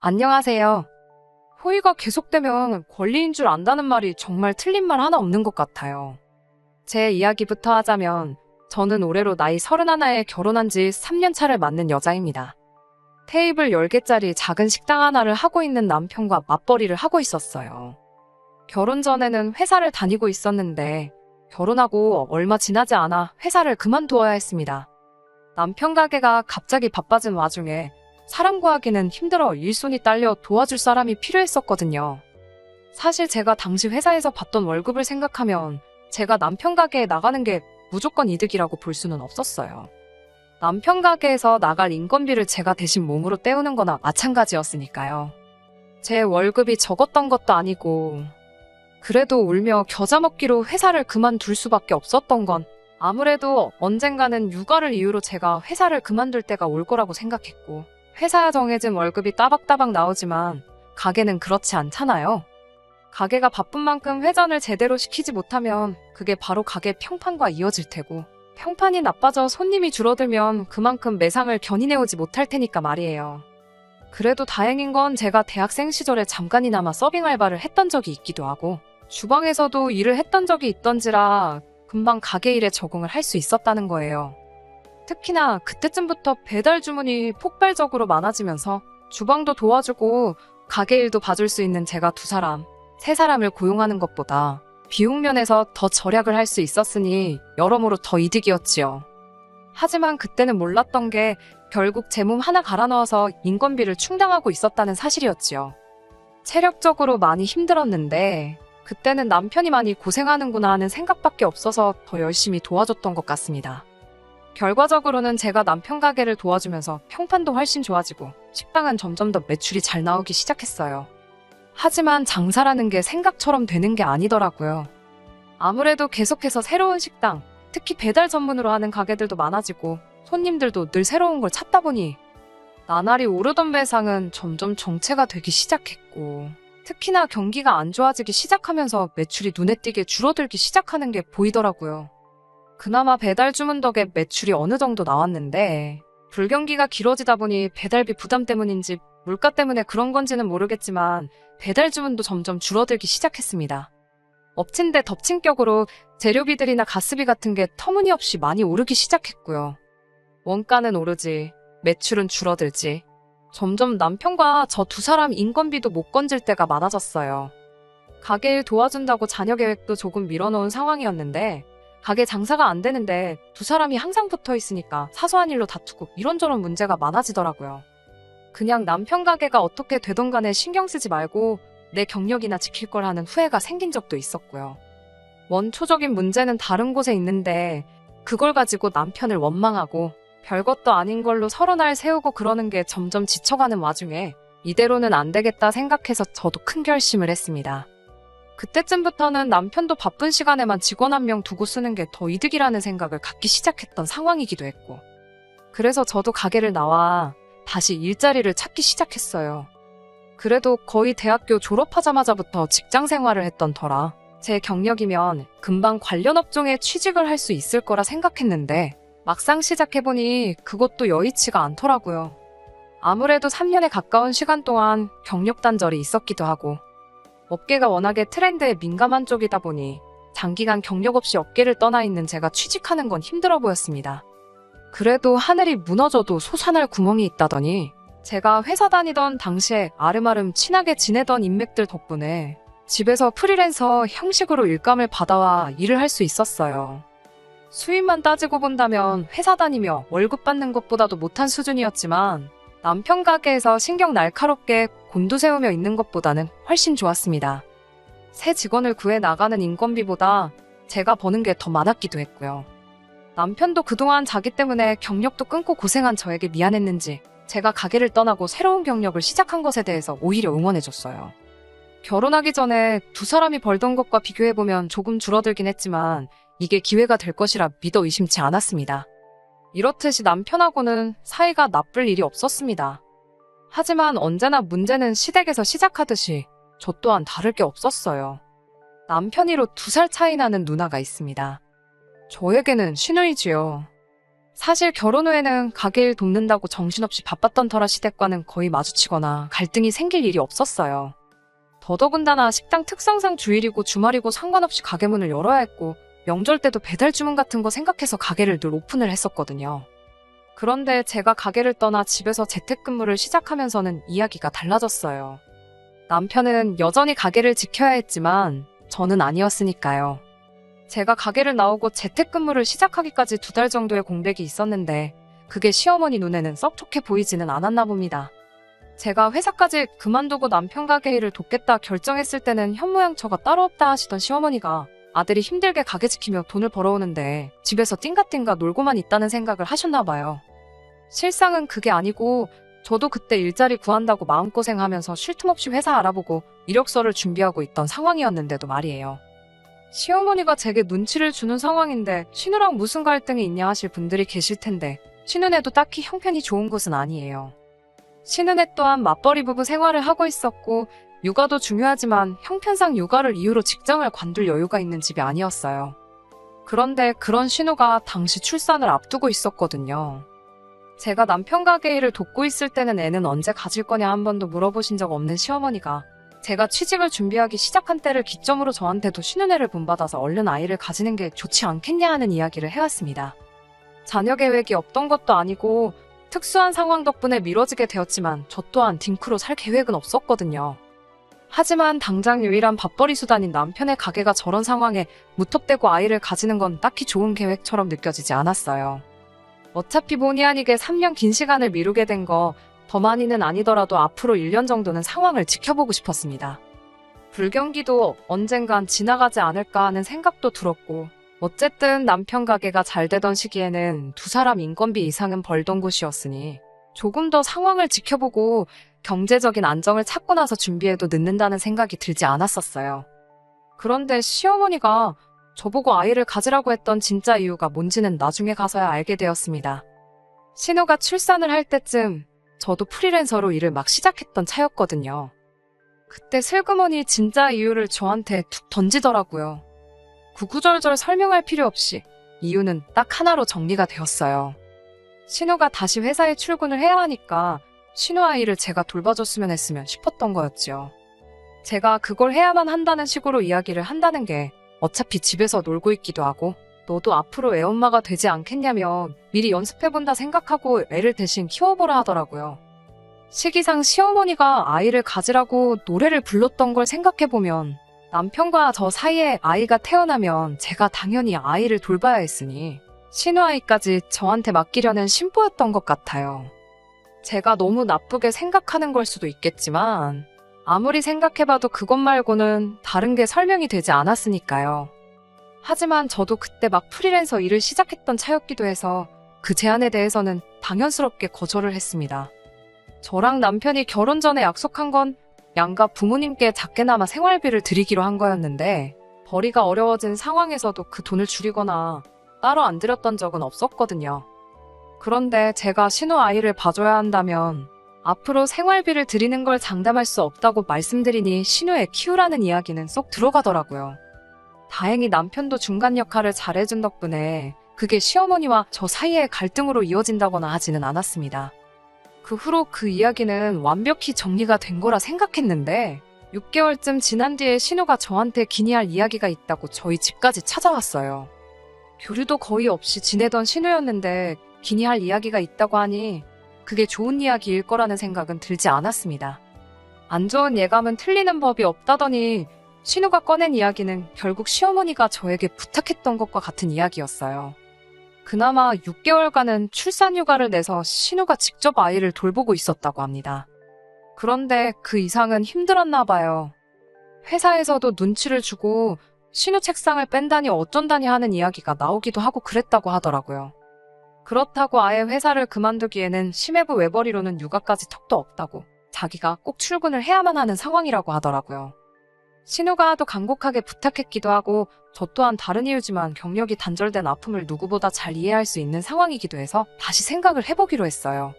안녕하세요. 호의가 계속되면 권리인 줄 안다는 말이 정말 틀린 말 하나 없는 것 같아요. 제 이야기부터 하자면 저는 올해로 나이 31에 결혼한 지 3년 차를 맞는 여자입니다. 테이블 10개짜리 작은 식당 하나를 하고 있는 남편과 맞벌이를 하고 있었어요. 결혼 전에는 회사를 다니고 있었는데 결혼하고 얼마 지나지 않아 회사를 그만두어야 했습니다. 남편 가게가 갑자기 바빠진 와중에 사람 구하기는 힘들어 일손이 딸려 도와줄 사람이 필요했었거든요. 사실 제가 당시 회사에서 받던 월급을 생각하면 제가 남편 가게에 나가는 게 무조건 이득이라고 볼 수는 없었어요. 남편 가게에서 나갈 인건비를 제가 대신 몸으로 때우는 거나 마찬가지였으니까요. 제 월급이 적었던 것도 아니고 그래도 울며 겨자 먹기로 회사를 그만둘 수밖에 없었던 건 아무래도 언젠가는 육아를 이유로 제가 회사를 그만둘 때가 올 거라고 생각했고 회사야 정해진 월급이 따박따박 나오지만 가게는 그렇지 않잖아요. 가게가 바쁜 만큼 회전을 제대로 시키지 못하면 그게 바로 가게 평판과 이어질 테고 평판이 나빠져 손님이 줄어들면 그만큼 매상을 견인해오지 못할 테니까 말이에요. 그래도 다행인 건 제가 대학생 시절에 잠깐이나마 서빙 알바를 했던 적이 있기도 하고 주방에서도 일을 했던 적이 있던지라 금방 가게 일에 적응을 할 수 있었다는 거예요. 특히나 그때쯤부터 배달 주문이 폭발적으로 많아지면서 주방도 도와주고 가게 일도 봐줄 수 있는 제가 세 사람을 고용하는 것보다 비용 면에서 더 절약을 할 수 있었으니 여러모로 더 이득이었지요. 하지만 그때는 몰랐던 게 결국 제 몸 하나 갈아 넣어서 인건비를 충당하고 있었다는 사실이었지요. 체력적으로 많이 힘들었는데 그때는 남편이 많이 고생하는구나 하는 생각밖에 없어서 더 열심히 도와줬던 것 같습니다. 결과적으로는 제가 남편 가게를 도와주면서 평판도 훨씬 좋아지고 식당은 점점 더 매출이 잘 나오기 시작했어요. 하지만 장사라는 게 생각처럼 되는 게 아니더라고요. 아무래도 계속해서 새로운 식당, 특히 배달 전문으로 하는 가게들도 많아지고 손님들도 늘 새로운 걸 찾다 보니 나날이 오르던 매상은 점점 정체가 되기 시작했고 특히나 경기가 안 좋아지기 시작하면서 매출이 눈에 띄게 줄어들기 시작하는 게 보이더라고요. 그나마 배달 주문 덕에 매출이 어느 정도 나왔는데 불경기가 길어지다 보니 배달비 부담 때문인지 물가 때문에 그런 건지는 모르겠지만 배달 주문도 점점 줄어들기 시작했습니다. 엎친 데 덮친 격으로 재료비들이나 가스비 같은 게 터무니없이 많이 오르기 시작했고요. 원가는 오르지 매출은 줄어들지 점점 남편과 저 두 사람 인건비도 못 건질 때가 많아졌어요. 가게 일 도와준다고 자녀 계획도 조금 밀어놓은 상황이었는데 가게 장사가 안 되는데 두 사람이 항상 붙어 있으니까 사소한 일로 다투고 이런저런 문제가 많아지더라고요. 그냥 남편 가게가 어떻게 되던 간에 신경 쓰지 말고 내 경력이나 지킬 걸 하는 후회가 생긴 적도 있었고요. 원초적인 문제는 다른 곳에 있는데 그걸 가지고 남편을 원망하고 별것도 아닌 걸로 서로 날 세우고 그러는 게 점점 지쳐가는 와중에 이대로는 안 되겠다 생각해서 저도 큰 결심을 했습니다. 그때쯤부터는 남편도 바쁜 시간에만 직원 한 명 두고 쓰는 게 더 이득이라는 생각을 갖기 시작했던 상황이기도 했고 그래서 저도 가게를 나와 다시 일자리를 찾기 시작했어요. 그래도 거의 대학교 졸업하자마자부터 직장 생활을 했던 터라 제 경력이면 금방 관련 업종에 취직을 할 수 있을 거라 생각했는데 막상 시작해보니 그것도 여의치가 않더라고요. 아무래도 3년에 가까운 시간 동안 경력 단절이 있었기도 하고 업계가 워낙에 트렌드에 민감한 쪽이다 보니 장기간 경력 없이 업계를 떠나 있는 제가 취직하는 건 힘들어 보였습니다. 그래도 하늘이 무너져도 솟아날 구멍이 있다더니 제가 회사 다니던 당시에 아름아름 친하게 지내던 인맥들 덕분에 집에서 프리랜서 형식으로 일감을 받아와 일을 할 수 있었어요. 수입만 따지고 본다면 회사 다니며 월급 받는 것보다도 못한 수준이었지만 남편 가게에서 신경 날카롭게 곤두세우며 있는 것보다는 훨씬 좋았습니다. 새 직원을 구해 나가는 인건비보다 제가 버는 게 더 많았기도 했고요. 남편도 그동안 자기 때문에 경력도 끊고 고생한 저에게 미안했는지 제가 가게를 떠나고 새로운 경력을 시작한 것에 대해서 오히려 응원해줬어요. 결혼하기 전에 두 사람이 벌던 것과 비교해보면 조금 줄어들긴 했지만 이게 기회가 될 것이라 믿어 의심치 않았습니다. 이렇듯이 남편하고는 사이가 나쁠 일이 없었습니다. 하지만 언제나 문제는 시댁에서 시작하듯이 저 또한 다를 게 없었어요. 남편이로 2살 차이 나는 누나가 있습니다. 저에게는 시누이지요. 사실 결혼 후에는 가게 일 돕는다고 정신없이 바빴던 터라 시댁과는 거의 마주치거나 갈등이 생길 일이 없었어요. 더더군다나 식당 특성상 주일이고 주말이고 상관없이 가게 문을 열어야 했고 명절 때도 배달 주문 같은 거 생각해서 가게를 늘 오픈을 했었거든요. 그런데 제가 가게를 떠나 집에서 재택근무를 시작하면서는 이야기가 달라졌어요. 남편은 여전히 가게를 지켜야 했지만 저는 아니었으니까요. 제가 가게를 나오고 재택근무를 시작하기까지 2달 정도의 공백이 있었는데 그게 시어머니 눈에는 썩 좋게 보이지는 않았나 봅니다. 제가 회사까지 그만두고 남편 가게 일을 돕겠다 결정했을 때는 현모양처가 따로 없다 하시던 시어머니가 아들이 힘들게 가게 지키며 돈을 벌어오는데 집에서 띵가띵가 놀고만 있다는 생각을 하셨나 봐요. 실상은 그게 아니고 저도 그때 일자리 구한다고 마음고생하면서 쉴 틈 없이 회사 알아보고 이력서를 준비하고 있던 상황이었는데도 말이에요. 시어머니가 제게 눈치를 주는 상황인데 신우랑 무슨 갈등이 있냐 하실 분들이 계실 텐데 신우네도 딱히 형편이 좋은 곳은 아니에요. 신우네 또한 맞벌이 부부 생활을 하고 있었고 육아도 중요하지만 형편상 육아를 이유로 직장을 관둘 여유가 있는 집이 아니었어요. 그런데 그런 신우가 당시 출산을 앞두고 있었거든요. 제가 남편 가게 일을 돕고 있을 때는 애는 언제 가질 거냐 한 번도 물어보신 적 없는 시어머니가 제가 취직을 준비하기 시작한 때를 기점으로 저한테도 신우네를 본받아서 얼른 아이를 가지는 게 좋지 않겠냐 하는 이야기를 해왔습니다. 자녀 계획이 없던 것도 아니고 특수한 상황 덕분에 미뤄지게 되었지만 저 또한 딩크로 살 계획은 없었거든요. 하지만 당장 유일한 밥벌이 수단인 남편의 가게가 저런 상황에 무턱대고 아이를 가지는 건 딱히 좋은 계획처럼 느껴지지 않았어요. 어차피 본의 아니게 3년 긴 시간을 미루게 된 거 더 많이는 아니더라도 앞으로 1년 정도는 상황을 지켜보고 싶었습니다. 불경기도 언젠간 지나가지 않을까 하는 생각도 들었고 어쨌든 남편 가게가 잘 되던 시기에는 2사람 인건비 이상은 벌던 곳이었으니 조금 더 상황을 지켜보고 경제적인 안정을 찾고 나서 준비해도 늦는다는 생각이 들지 않았었어요. 그런데 시어머니가 저보고 아이를 가지라고 했던 진짜 이유가 뭔지는 나중에 가서야 알게 되었습니다. 신우가 출산을 할 때쯤 저도 프리랜서로 일을 막 시작했던 차였거든요. 그때 슬그머니 진짜 이유를 저한테 툭 던지더라고요. 구구절절 설명할 필요 없이 이유는 딱 하나로 정리가 되었어요. 신우가 다시 회사에 출근을 해야 하니까 신우 아이를 제가 돌봐줬으면 했으면 싶었던 거였죠. 제가 그걸 해야만 한다는 식으로 이야기를 한다는 게 어차피 집에서 놀고 있기도 하고 너도 앞으로 애엄마가 되지 않겠냐며 미리 연습해본다 생각하고 애를 대신 키워보라 하더라고요. 시기상 시어머니가 아이를 가지라고 노래를 불렀던 걸 생각해보면 남편과 저 사이에 아이가 태어나면 제가 당연히 아이를 돌봐야 했으니 신우 아이까지 저한테 맡기려는 심보였던 것 같아요. 제가 너무 나쁘게 생각하는 걸 수도 있겠지만 아무리 생각해봐도 그것 말고는 다른 게 설명이 되지 않았으니까요. 하지만 저도 그때 막 프리랜서 일을 시작했던 차였기도 해서 그 제안에 대해서는 당연스럽게 거절을 했습니다. 저랑 남편이 결혼 전에 약속한 건 양가 부모님께 작게나마 생활비를 드리기로 한 거였는데 벌이가 어려워진 상황에서도 그 돈을 줄이거나 따로 안 드렸던 적은 없었거든요. 그런데 제가 신우 아이를 봐줘야 한다면 앞으로 생활비를 드리는 걸 장담할 수 없다고 말씀드리니 신우애 키우라는 이야기는 쏙 들어가더라고요. 다행히 남편도 중간 역할을 잘해준 덕분에 그게 시어머니와 저 사이의 갈등으로 이어진다거나 하지는 않았습니다. 그 후로 그 이야기는 완벽히 정리가 된 거라 생각했는데 6개월쯤 지난 뒤에 신우가 저한테 기니할 이야기가 있다고 저희 집까지 찾아왔어요. 교류도 거의 없이 지내던 신우였는데 기니할 이야기가 있다고 하니 그게 좋은 이야기일 거라는 생각은 들지 않았습니다. 안 좋은 예감은 틀리는 법이 없다더니 신우가 꺼낸 이야기는 결국 시어머니가 저에게 부탁했던 것과 같은 이야기였어요. 그나마 6개월간은 출산휴가를 내서 신우가 직접 아이를 돌보고 있었다고 합니다. 그런데 그 이상은 힘들었나 봐요. 회사에서도 눈치를 주고 신우 책상을 뺀다니 어쩐다니 하는 이야기가 나오기도 하고 그랬다고 하더라고요. 그렇다고 아예 회사를 그만두기에는 심해부 외벌이로는 육아까지 턱도 없다고 자기가 꼭 출근을 해야만 하는 상황이라고 하더라고요. 신우가 하도 간곡하게 부탁했기도 하고 저 또한 다른 이유지만 경력이 단절된 아픔을 누구보다 잘 이해할 수 있는 상황이기도 해서 다시 생각을 해보기로 했어요.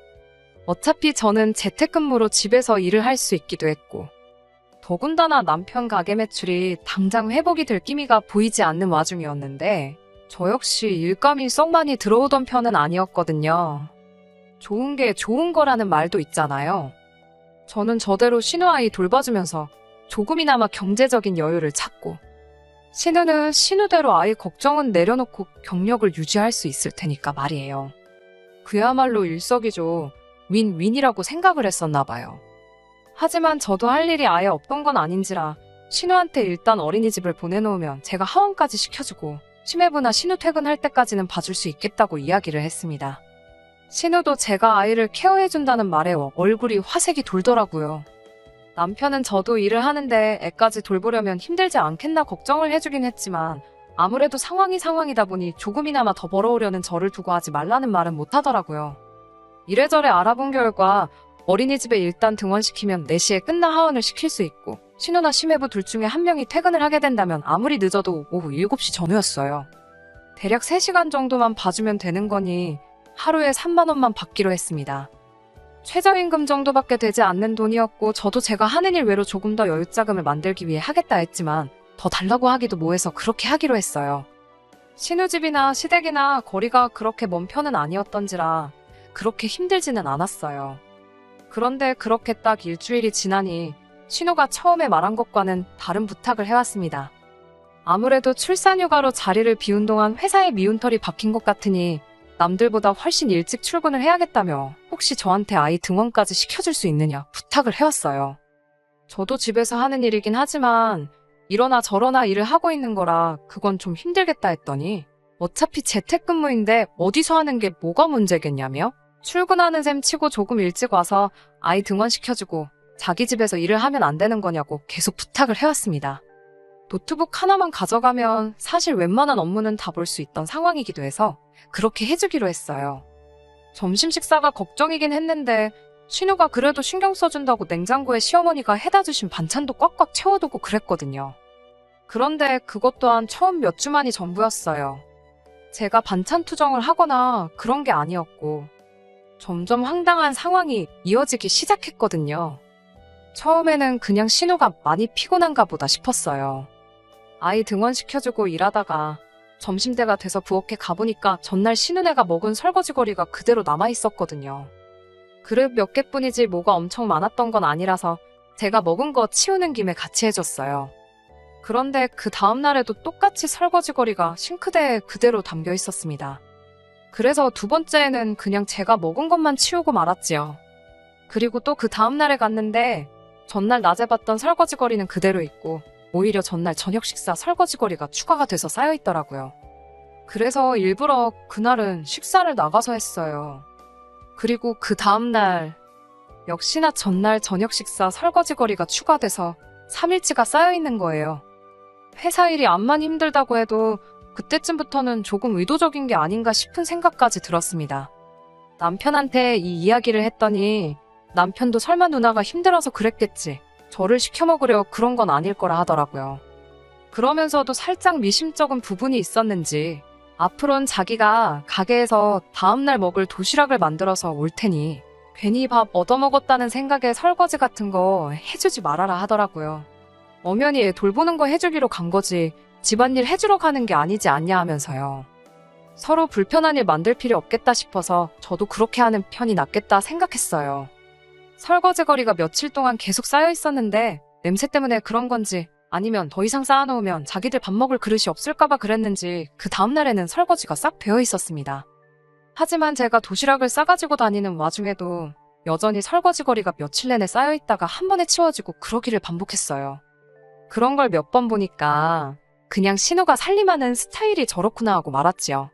어차피 저는 재택근무로 집에서 일을 할 수 있기도 했고 더군다나 남편 가게 매출이 당장 회복이 될 기미가 보이지 않는 와중이었는데 저 역시 일감이 썩 많이 들어오던 편은 아니었거든요. 좋은 게 좋은 거라는 말도 있잖아요. 저는 저대로 신우 아이 돌봐주면서 조금이나마 경제적인 여유를 찾고, 신우는 신우대로 아이 걱정은 내려놓고 경력을 유지할 수 있을 테니까 말이에요. 그야말로 일석이조 윈윈이라고 생각을 했었나 봐요. 하지만 저도 할 일이 아예 없던 건 아닌지라 신우한테 일단 어린이집을 보내놓으면 제가 하원까지 시켜주고 심해부나 신우 퇴근할 때까지는 봐줄 수 있겠다고 이야기를 했습니다. 신우도 제가 아이를 케어해준다는 말에 얼굴이 화색이 돌더라고요. 남편은 저도 일을 하는데 애까지 돌보려면 힘들지 않겠나 걱정을 해주긴 했지만 아무래도 상황이 상황이다 보니 조금이나마 더 벌어오려는 저를 두고 하지 말라는 말은 못하더라고요. 이래저래 알아본 결과 어린이집에 일단 등원시키면 4시에 끝나 하원을 시킬 수 있고 신우나 심해부 둘 중에 한 명이 퇴근을 하게 된다면 아무리 늦어도 오후 7시 전후였어요. 대략 3시간 정도만 봐주면 되는 거니 하루에 3만 원만 받기로 했습니다. 최저임금 정도밖에 되지 않는 돈이었고 저도 제가 하는 일 외로 조금 더 여유자금을 만들기 위해 하겠다 했지만 더 달라고 하기도 뭐해서 그렇게 하기로 했어요. 신우집이나 시댁이나 거리가 그렇게 먼 편은 아니었던지라 그렇게 힘들지는 않았어요. 그런데 그렇게 딱 일주일이 지나니 신우가 처음에 말한 것과는 다른 부탁을 해왔습니다. 아무래도 출산휴가로 자리를 비운 동안 회사에 미운털이 박힌 것 같으니 남들보다 훨씬 일찍 출근을 해야겠다며 혹시 저한테 아이 등원까지 시켜줄 수 있느냐 부탁을 해왔어요. 저도 집에서 하는 일이긴 하지만 이러나 저러나 일을 하고 있는 거라 그건 좀 힘들겠다 했더니 어차피 재택근무인데 어디서 하는 게 뭐가 문제겠냐며 출근하는 셈 치고 조금 일찍 와서 아이 등원시켜주고 자기 집에서 일을 하면 안 되는 거냐고 계속 부탁을 해왔습니다. 노트북 하나만 가져가면 사실 웬만한 업무는 다 볼 수 있던 상황이기도 해서 그렇게 해주기로 했어요. 점심 식사가 걱정이긴 했는데 신우가 그래도 신경 써준다고 냉장고에 시어머니가 해다 주신 반찬도 꽉꽉 채워두고 그랬거든요. 그런데 그것 또한 처음 몇 주만이 전부였어요. 제가 반찬 투정을 하거나 그런 게 아니었고 점점 황당한 상황이 이어지기 시작했거든요. 처음에는 그냥 신우가 많이 피곤한가 보다 싶었어요. 아이 등원시켜주고 일하다가 점심때가 돼서 부엌에 가보니까 전날 신우네가 먹은 설거지거리가 그대로 남아있었거든요. 그릇 몇 개뿐이지 뭐가 엄청 많았던 건 아니라서 제가 먹은 거 치우는 김에 같이 해줬어요. 그런데 그 다음날에도 똑같이 설거지거리가 싱크대에 그대로 담겨 있었습니다. 그래서 두 번째에는 그냥 제가 먹은 것만 치우고 말았지요. 그리고 또 그 다음날에 갔는데 전날 낮에 봤던 설거지거리는 그대로 있고 오히려 전날 저녁 식사 설거지거리가 추가가 돼서 쌓여있더라고요. 그래서 일부러 그날은 식사를 나가서 했어요. 그리고 그 다음날 역시나 전날 저녁 식사 설거지거리가 추가돼서 3일치가 쌓여있는 거예요. 회사 일이 암만 힘들다고 해도 그때쯤부터는 조금 의도적인 게 아닌가 싶은 생각까지 들었습니다. 남편한테 이 이야기를 했더니 남편도 설마 누나가 힘들어서 그랬겠지. 저를 시켜먹으려 그런 건 아닐 거라 하더라고요. 그러면서도 살짝 미심쩍은 부분이 있었는지 앞으로는 자기가 가게에서 다음날 먹을 도시락을 만들어서 올 테니 괜히 밥 얻어먹었다는 생각에 설거지 같은 거 해주지 말아라 하더라고요. 엄연히 애 돌보는 거 해주기로 간 거지 집안일 해주러 가는 게 아니지 않냐 하면서요. 서로 불편한 일 만들 필요 없겠다 싶어서 저도 그렇게 하는 편이 낫겠다 생각했어요. 설거지거리가 며칠 동안 계속 쌓여 있었는데 냄새 때문에 그런 건지 아니면 더 이상 쌓아놓으면 자기들 밥 먹을 그릇이 없을까봐 그랬는지 그 다음날에는 설거지가 싹 배어 있었습니다. 하지만 제가 도시락을 싸가지고 다니는 와중에도 여전히 설거지거리가 며칠 내내 쌓여있다가 한 번에 치워지고 그러기를 반복했어요. 그런 걸 몇 번 보니까 그냥 신우가 살림하는 스타일이 저렇구나 하고 말았지요.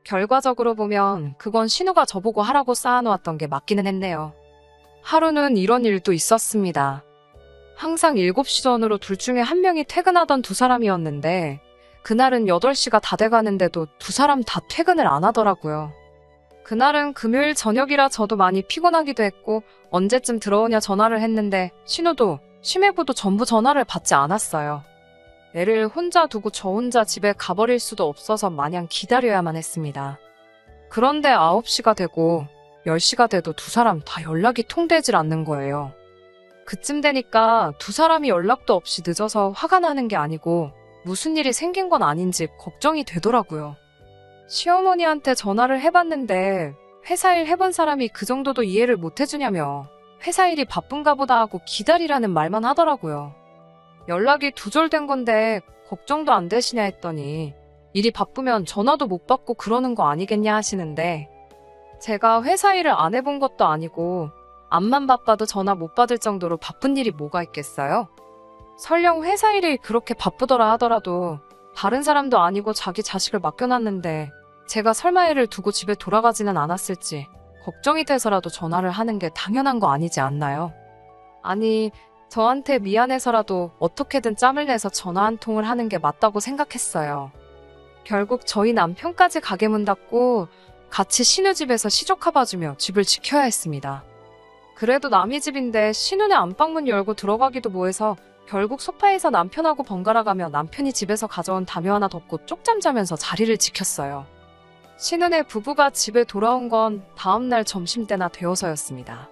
결과적으로 보면 그건 신우가 저보고 하라고 쌓아놓았던 게 맞기는 했네요. 하루는 이런 일도 있었습니다. 항상 7시 전으로 둘 중에 한 명이 퇴근하던 두 사람이었는데 그날은 8시가 다 돼가는데도 두 사람 다 퇴근을 안 하더라고요. 그날은 금요일 저녁이라 저도 많이 피곤하기도 했고 언제쯤 들어오냐 전화를 했는데 신우도 심해부도 전부 전화를 받지 않았어요. 애를 혼자 두고 저 혼자 집에 가버릴 수도 없어서 마냥 기다려야만 했습니다. 그런데 9시가 되고 10시가 돼도 두 사람 다 연락이 통되질 않는 거예요. 그쯤 되니까 두 사람이 연락도 없이 늦어서 화가 나는 게 아니고 무슨 일이 생긴 건 아닌지 걱정이 되더라고요. 시어머니한테 전화를 해봤는데 회사 일 해본 사람이 그 정도도 이해를 못 해주냐며 회사 일이 바쁜가 보다 하고 기다리라는 말만 하더라고요. 연락이 두절된 건데 걱정도 안 되시냐 했더니 일이 바쁘면 전화도 못 받고 그러는 거 아니겠냐 하시는데 제가 회사 일을 안 해본 것도 아니고 앞만 바빠도 전화 못 받을 정도로 바쁜 일이 뭐가 있겠어요? 설령 회사 일이 그렇게 바쁘더라 하더라도 다른 사람도 아니고 자기 자식을 맡겨놨는데 제가 설마 애를 두고 집에 돌아가지는 않았을지 걱정이 돼서라도 전화를 하는 게 당연한 거 아니지 않나요? 아니, 저한테 미안해서라도 어떻게든 짬을 내서 전화 한 통을 하는 게 맞다고 생각했어요. 결국 저희 남편까지 가게 문 닫고 같이 신우집에서 시조카 봐주며 집을 지켜야 했습니다. 그래도 남의 집인데 신우네 안방문 열고 들어가기도 뭐해서 결국 소파에서 남편하고 번갈아 가며 남편이 집에서 가져온 담요 하나 덮고 쪽잠 자면서 자리를 지켰어요. 신우네 부부가 집에 돌아온 건 다음날 점심때나 되어서였습니다.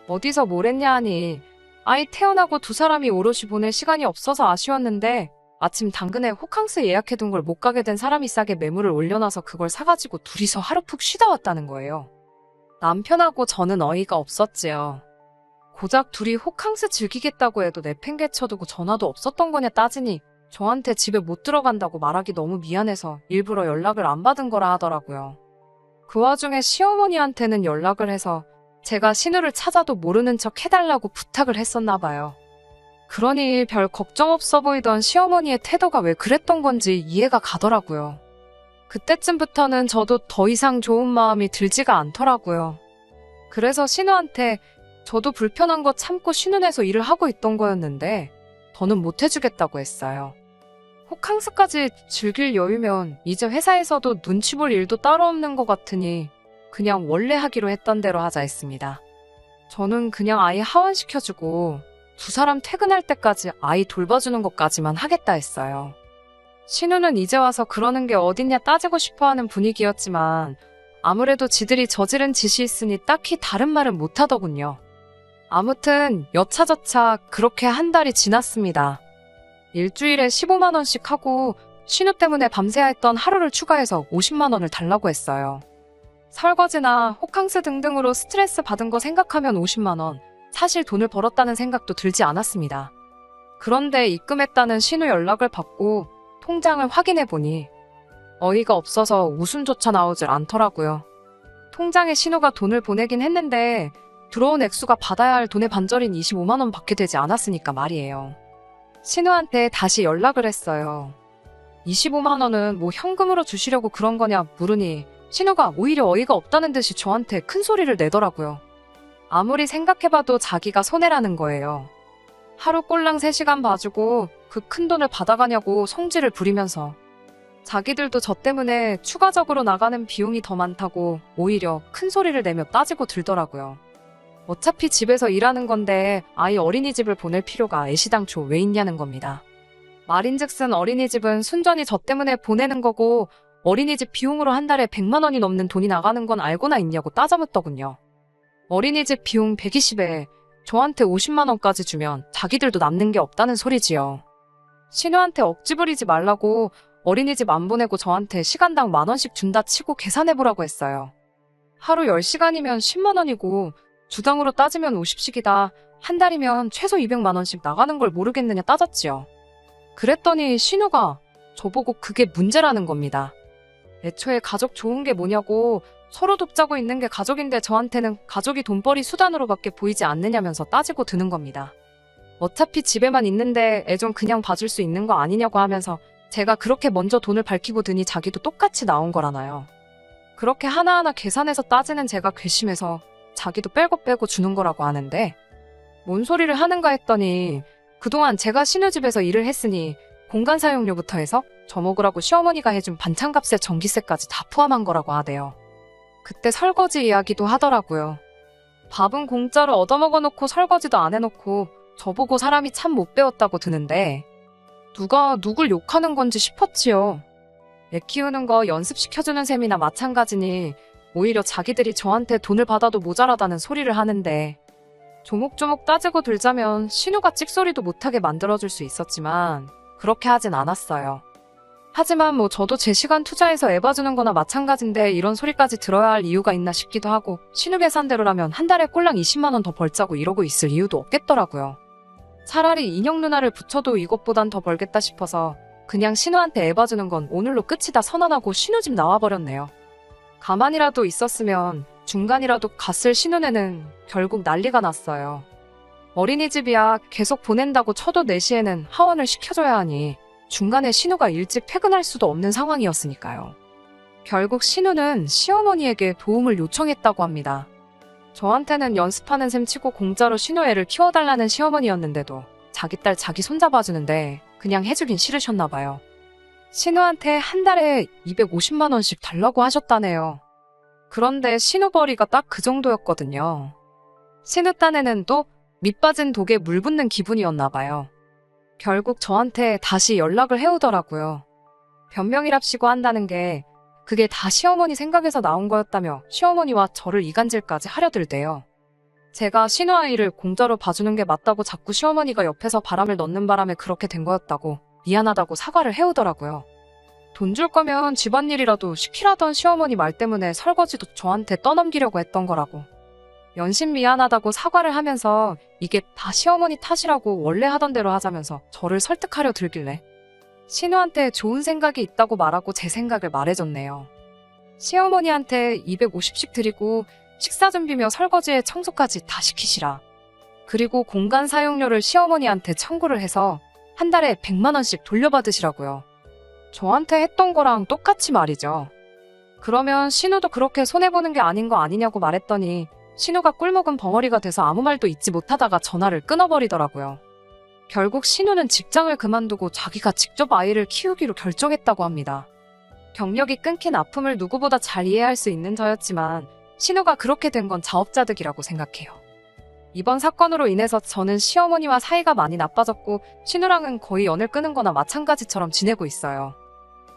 어디서 뭘 했냐 하니 아이 태어나고 두 사람이 오롯이 보낼 시간이 없어서 아쉬웠는데 마침 당근에 호캉스 예약해둔 걸 못 가게 된 사람이 싸게 매물을 올려놔서 그걸 사가지고 둘이서 하루 푹 쉬다 왔다는 거예요. 남편하고 저는 어이가 없었지요. 고작 둘이 호캉스 즐기겠다고 해도 내팽개쳐두고 전화도 없었던 거냐 따지니 저한테 집에 못 들어간다고 말하기 너무 미안해서 일부러 연락을 안 받은 거라 하더라고요. 그 와중에 시어머니한테는 연락을 해서 제가 신우를 찾아도 모르는 척 해달라고 부탁을 했었나 봐요. 그러니 별 걱정 없어 보이던 시어머니의 태도가 왜 그랬던 건지 이해가 가더라고요. 그때쯤부터는 저도 더 이상 좋은 마음이 들지가 않더라고요. 그래서 신우한테 저도 불편한 거 참고 신우내서 일을 하고 있던 거였는데 더는 못 해주겠다고 했어요. 호캉스까지 즐길 여유면 이제 회사에서도 눈치 볼 일도 따로 없는 것 같으니 그냥 원래 하기로 했던 대로 하자 했습니다. 저는 그냥 아이 하원시켜주고 두 사람 퇴근할 때까지 아이 돌봐주는 것까지만 하겠다 했어요. 신우는 이제 와서 그러는 게 어딨냐 따지고 싶어하는 분위기였지만 아무래도 지들이 저지른 짓이 있으니 딱히 다른 말은 못하더군요. 아무튼 여차저차 그렇게 한 달이 지났습니다. 일주일에 15만 원씩 하고 신우 때문에 밤새야 했던 하루를 추가해서 50만 원을 달라고 했어요. 설거지나 호캉스 등등으로 스트레스 받은 거 생각하면 50만 원, 사실 돈을 벌었다는 생각도 들지 않았습니다. 그런데 입금했다는 신우 연락을 받고 통장을 확인해보니 어이가 없어서 웃음조차 나오질 않더라고요. 통장에 신우가 돈을 보내긴 했는데 들어온 액수가 받아야 할 돈의 반절인 25만 원 밖에 되지 않았으니까 말이에요. 신우한테 다시 연락을 했어요. 25만 원은 뭐 현금으로 주시려고 그런 거냐 물으니 신우가 오히려 어이가 없다는 듯이 저한테 큰 소리를 내더라고요. 아무리 생각해봐도 자기가 손해라는 거예요. 하루 꼴랑 3시간 봐주고 그 큰 돈을 받아가냐고 성질을 부리면서 자기들도 저 때문에 추가적으로 나가는 비용이 더 많다고 오히려 큰 소리를 내며 따지고 들더라고요. 어차피 집에서 일하는 건데 아이 어린이집을 보낼 필요가 애시당초 왜 있냐는 겁니다. 말인즉슨 어린이집은 순전히 저 때문에 보내는 거고 어린이집 비용으로 한 달에 100만 원이 넘는 돈이 나가는 건 알고나 있냐고 따져묻더군요. 어린이집 비용 120에 저한테 50만 원까지 주면 자기들도 남는 게 없다는 소리지요. 신우한테 억지 부리지 말라고 어린이집 안 보내고 저한테 시간당 10,000원씩 준다 치고 계산해보라고 했어요. 하루 10시간이면 10만 원이고 주당으로 따지면 50씩이다. 한 달이면 최소 200만 원씩 나가는 걸 모르겠느냐 따졌지요. 그랬더니 신우가 저보고 그게 문제라는 겁니다. 애초에 가족 좋은 게 뭐냐고 서로 돕자고 있는 게 가족인데 저한테는 가족이 돈벌이 수단으로밖에 보이지 않느냐면서 따지고 드는 겁니다. 어차피 집에만 있는데 애 좀 그냥 봐줄 수 있는 거 아니냐고 하면서 제가 그렇게 먼저 돈을 밝히고 드니 자기도 똑같이 나온 거라나요. 그렇게 하나하나 계산해서 따지는 제가 괘씸해서 자기도 빼고 주는 거라고 하는데 뭔 소리를 하는가 했더니 그동안 제가 신우집에서 일을 했으니 공간 사용료부터 해서 저 먹으라고 시어머니가 해준 반찬값에 전기세까지 다 포함한 거라고 하대요. 그때 설거지 이야기도 하더라고요. 밥은 공짜로 얻어먹어 놓고 설거지도 안 해놓고 저보고 사람이 참 못 배웠다고 드는데 누가 누굴 욕하는 건지 싶었지요. 애 키우는 거 연습시켜주는 셈이나 마찬가지니 오히려 자기들이 저한테 돈을 받아도 모자라다는 소리를 하는데 조목조목 따지고 들자면 신우가 찍소리도 못하게 만들어줄 수 있었지만 그렇게 하진 않았어요. 하지만 뭐 저도 제 시간 투자해서 애 봐주는 거나 마찬가지인데 이런 소리까지 들어야 할 이유가 있나 싶기도 하고 신우 계산대로라면 한 달에 꼴랑 20만 원 더 벌자고 이러고 있을 이유도 없겠더라고요. 차라리 인형 누나를 붙여도 이것보단 더 벌겠다 싶어서 그냥 신우한테 애 봐주는 건 오늘로 끝이다 선언하고 신우 집 나와버렸네요. 가만히라도 있었으면 중간이라도 갔을 신우네는 결국 난리가 났어요. 어린이집이야 계속 보낸다고 쳐도 4시에는 하원을 시켜줘야 하니 중간에 신우가 일찍 퇴근할 수도 없는 상황이었으니까요. 결국 신우는 시어머니에게 도움을 요청했다고 합니다. 저한테는 연습하는 셈 치고 공짜로 신우 애를 키워달라는 시어머니였는데도 자기 딸 자기 손자 봐주는데 그냥 해주긴 싫으셨나 봐요. 신우한테 한 달에 250만 원씩 달라고 하셨다네요. 그런데 신우벌이가 딱 그 정도였거든요. 신우 딴에는 또 밑빠진 독에 물 붓는 기분이었나 봐요. 결국 저한테 다시 연락을 해오더라고요. 변명이랍시고 한다는 게 그게 다 시어머니 생각에서 나온 거였다며 시어머니와 저를 이간질까지 하려들대요. 제가 신우 아이를 공짜로 봐주는 게 맞다고 자꾸 시어머니가 옆에서 바람을 넣는 바람에 그렇게 된 거였다고 미안하다고 사과를 해오더라고요. 돈 줄 거면 집안일이라도 시키라던 시어머니 말 때문에 설거지도 저한테 떠넘기려고 했던 거라고. 연신 미안하다고 사과를 하면서 이게 다 시어머니 탓이라고 원래 하던 대로 하자면서 저를 설득하려 들길래 신우한테 좋은 생각이 있다고 말하고 제 생각을 말해줬네요. 시어머니한테 250씩 드리고 식사 준비며 설거지에 청소까지 다 시키시라. 그리고 공간 사용료를 시어머니한테 청구를 해서 한 달에 100만 원씩 돌려받으시라고요. 저한테 했던 거랑 똑같이 말이죠. 그러면 신우도 그렇게 손해보는 게 아닌 거 아니냐고 말했더니 신우가 꿀먹은 벙어리가 돼서 아무 말도 잊지 못하다가 전화를 끊어버리더라고요. 결국 신우는 직장을 그만두고 자기가 직접 아이를 키우기로 결정했다고 합니다. 경력이 끊긴 아픔을 누구보다 잘 이해할 수 있는 저였지만 신우가 그렇게 된 건 자업자득이라고 생각해요. 이번 사건으로 인해서 저는 시어머니와 사이가 많이 나빠졌고 신우랑은 거의 연을 끊은 거나 마찬가지처럼 지내고 있어요.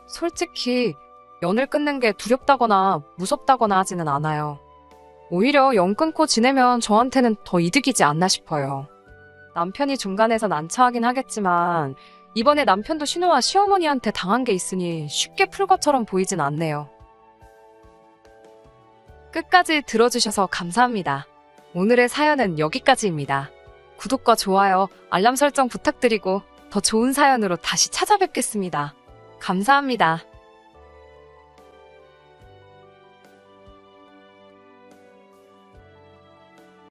솔직히 연을 끊는 게 두렵다거나 무섭다거나 하지는 않아요. 오히려 연 끊고 지내면 저한테는 더 이득이지 않나 싶어요. 남편이 중간에서 난처하긴 하겠지만 이번에 남편도 신우와 시어머니한테 당한 게 있으니 쉽게 풀 것처럼 보이진 않네요. 끝까지 들어주셔서 감사합니다. 오늘의 사연은 여기까지입니다. 구독과 좋아요, 알람 설정 부탁드리고 더 좋은 사연으로 다시 찾아뵙겠습니다. 감사합니다.